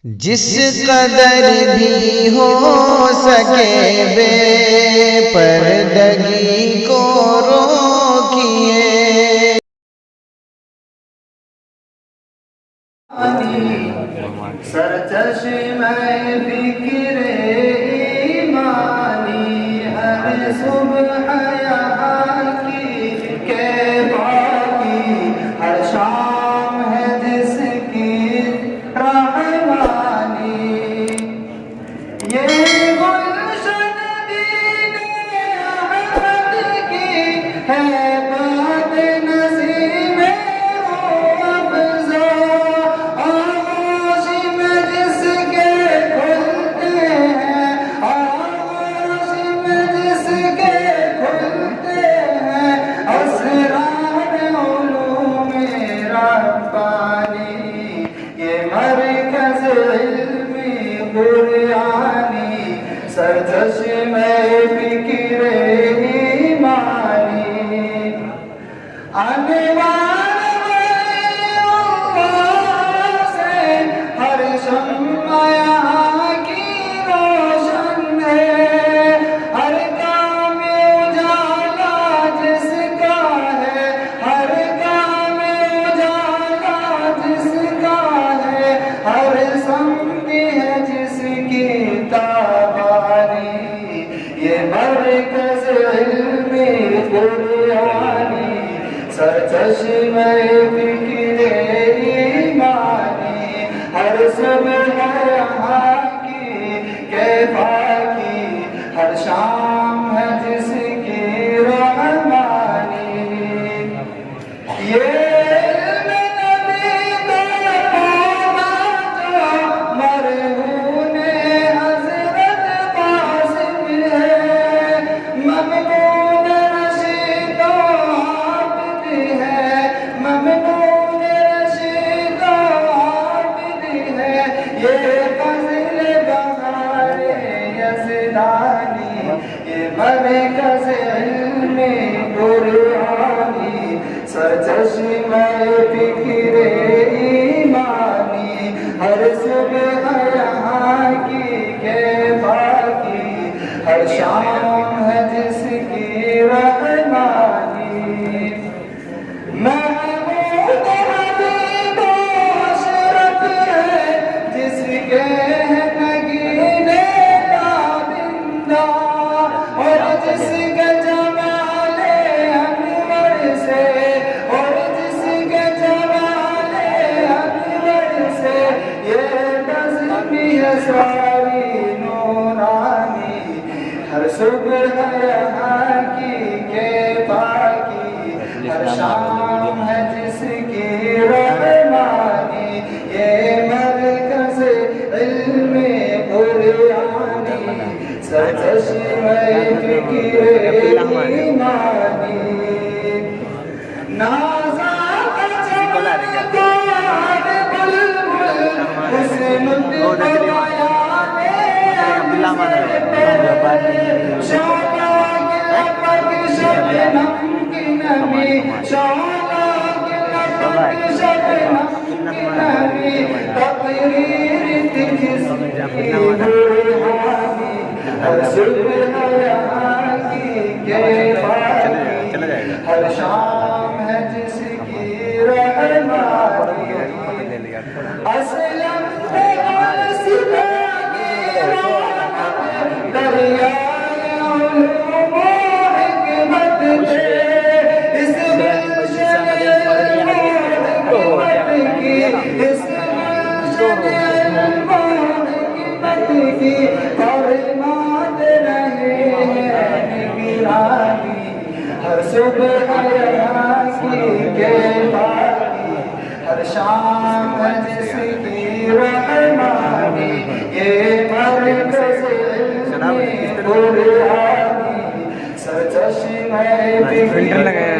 جس قدر بھی ہو سکے بے پردگی کو روکیے، سرچشمہ فکر ایمانی ہر صبح یہاں کی کہ باقی ہر شام ہے جس کی رحمانی، یہ گلشن دین احمد کی ہے بات نصیب سرچشمہ فکر ایمانی، انوار اللہ سے ہر شمع یہاں کی روشن ہے، ہر کام اجالا جس کا ہے، ہر کام اجالا جس کا ہے، ہر سمت ہے جس کی تابانی، یہ مرکز علم قرآنی سرچشمہ فکر ایمانی، ہر صبح یہاں کی کیفا کی ہر شام ہے جس کی رحمانی، یہ مرکز علم قرآنی سرچشمہ فکر ایمانی، ہر صبح یہاں کی کیفا کی ہر شام ہے جس کی رحمانی، محمود حبیب و اشرف ہے جس کے نگینے نابندہ، اور جس کے جمال انور سے، اور جس کے جمال انور سے یہ بزمی ہے ساری نورانی، ہر صبح یہاں کی کیفا کی ہر شام ہے جس کی رحمانی، یہ مرکز علم قرآنی سرچشمہ فکر ایمانی، نازات چمکار بلبل حسن بیان شعلہ کی لپک شبنم کی نمی، شعلہ کی لپک شبنم کی نمی، تقریر تھی جس کی برہانی، ہر صبح یہاں کی کیفا کی ہر شام ہے جس کی رحمانی، اسلم دریائے علوم و حکمت کے، اس گلشن علم و حکمت کی، اس گلشن علم و حکمت کی فرمات رہے ہیں نگرانی، ہر صبح یہاں کی کیفا کی ہر شام ہے جس کی رحمانی، یہ مرکز علم قرآنی سرچشمہ فکر